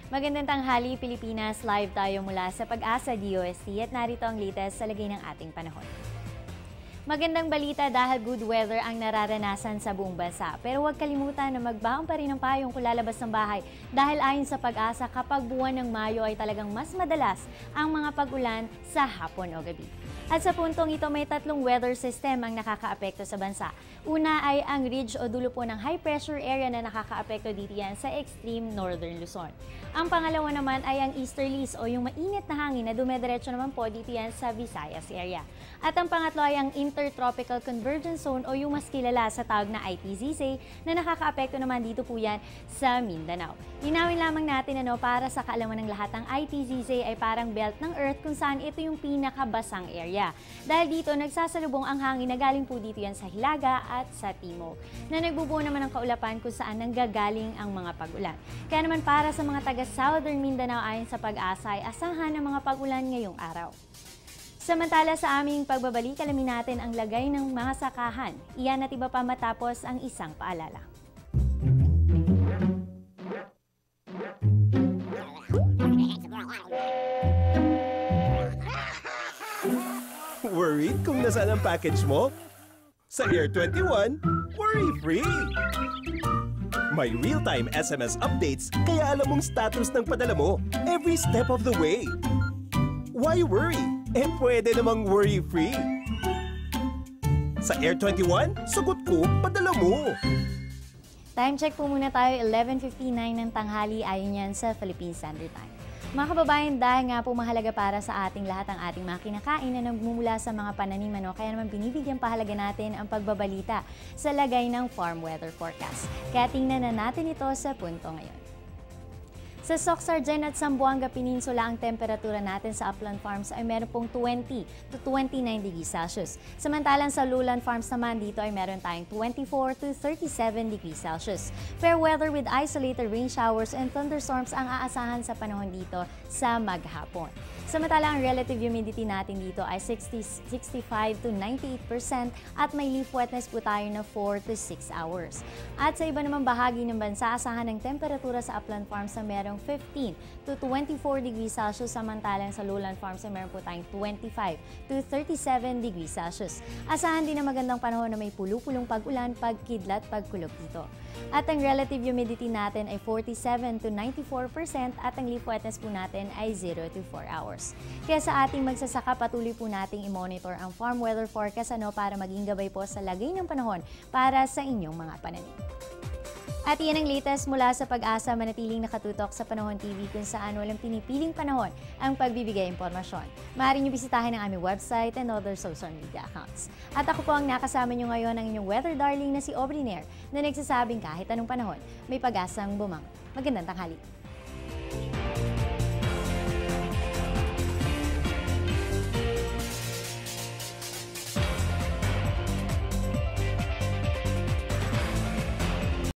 Magandang tanghali, Pilipinas. Live tayo mula sa Pag-asa DOST at narito ang latest sa lagay ng ating panahon. Magandang balita dahil good weather ang nararanasan sa buong bansa. Pero huwag kalimutan na magbaon pa rin ang payong kung lalabas ng bahay dahil ayon sa Pag-asa, kapag buwan ng Mayo ay talagang mas madalas ang mga pag-ulan sa hapon o gabi. At sa puntong ito, may tatlong weather system ang nakakaapekto sa bansa. Una ay ang ridge o dulo po ng high pressure area na nakakaapekto dito yan sa extreme northern Luzon. Ang pangalawa naman ay ang easterlies o yung mainit na hangin na dumediretso naman po dito yan sa Visayas area. At ang pangatlo ay ang intertropical convergence zone o yung mas kilala sa tawag na ITZZ na nakakaapekto naman dito po yan sa Mindanao. Linawin lamang natin para sa kaalaman ng lahat, ang ITZZ ay parang belt ng Earth kung saan ito yung pinakabasang area. Dahil dito nagsasalubong ang hangin na galing po dito yan sa Hilaga at sa Timog, na nagbubuo naman ng kaulapan kung saan nanggagaling ang mga pag-ulan. Kaya naman para sa mga taga Southern Mindanao ayon sa Pag-asa ay asahan ng mga pag-ulan ngayong araw. Samantala sa aming pagbabalik, alamin natin ang lagay ng mga sakahan. Iyan at iba pa matapos ang isang paalala. Worried kung nasaan ang package mo? Sa Air 21, worry-free! May real-time SMS updates kaya alam mong status ng padala mo every step of the way. Why worry? Pwede namang worry-free. Sa Air 21, sagot ko, padala mo. Time check po muna tayo, 11:59 ng tanghali ayon yan sa Philippine Standard Time. Mga kababayan, dahil nga po mahalaga para sa ating lahat ang ating mga kinakain na nagmumula sa mga pananim, kaya naman binibigyan pahalaga natin ang pagbabalita sa lagay ng farm weather forecast. Kaya tingnan na natin ito sa punto ngayon. Sa Soc-Sargen at Zamboanga Peninsula, ang temperatura natin sa upland farms ay meron pong 20 to 29 degrees Celsius. Samantalang sa lowland farms naman dito ay meron tayong 24 to 37 degrees Celsius. Fair weather with isolated rain showers and thunderstorms ang aasahan sa panahon dito sa maghapon. Samantalang ang relative humidity natin dito ay 65 to 98% at may leaf wetness po tayo na 4 to 6 hours. At sa iba namang bahagi ng bansa, asahan ng temperatura sa upland farms na merong 15 to 24 degrees Celsius, samantalang sa lowland farms ay meron po tayong 25 to 37 degrees Celsius. Asahan din na magandang panahon na may pulo-pulong pag-ulan, pagkidlat, pagkulog dito. At ang relative humidity natin ay 47 to 94% at ang leaf wetness po natin ay 0 to 4 hours. Kaya sa ating magsasaka, patuloy po nating i-monitor ang farm weather forecast para maging gabay po sa lagay ng panahon para sa inyong mga pananim. At iyan ang latest mula sa Pag-asa, manatiling nakatutok sa Panahon TV kung saan walang pinipiling panahon ang pagbibigay impormasyon. Maaari niyo bisitahin ang aming website and other social media accounts. At ako po ang nakasama niyo ngayon ang inyong weather darling na si Aubrey Nair na nagsasabing kahit anong panahon, may pag-asang bumangon. Magandang tanghali.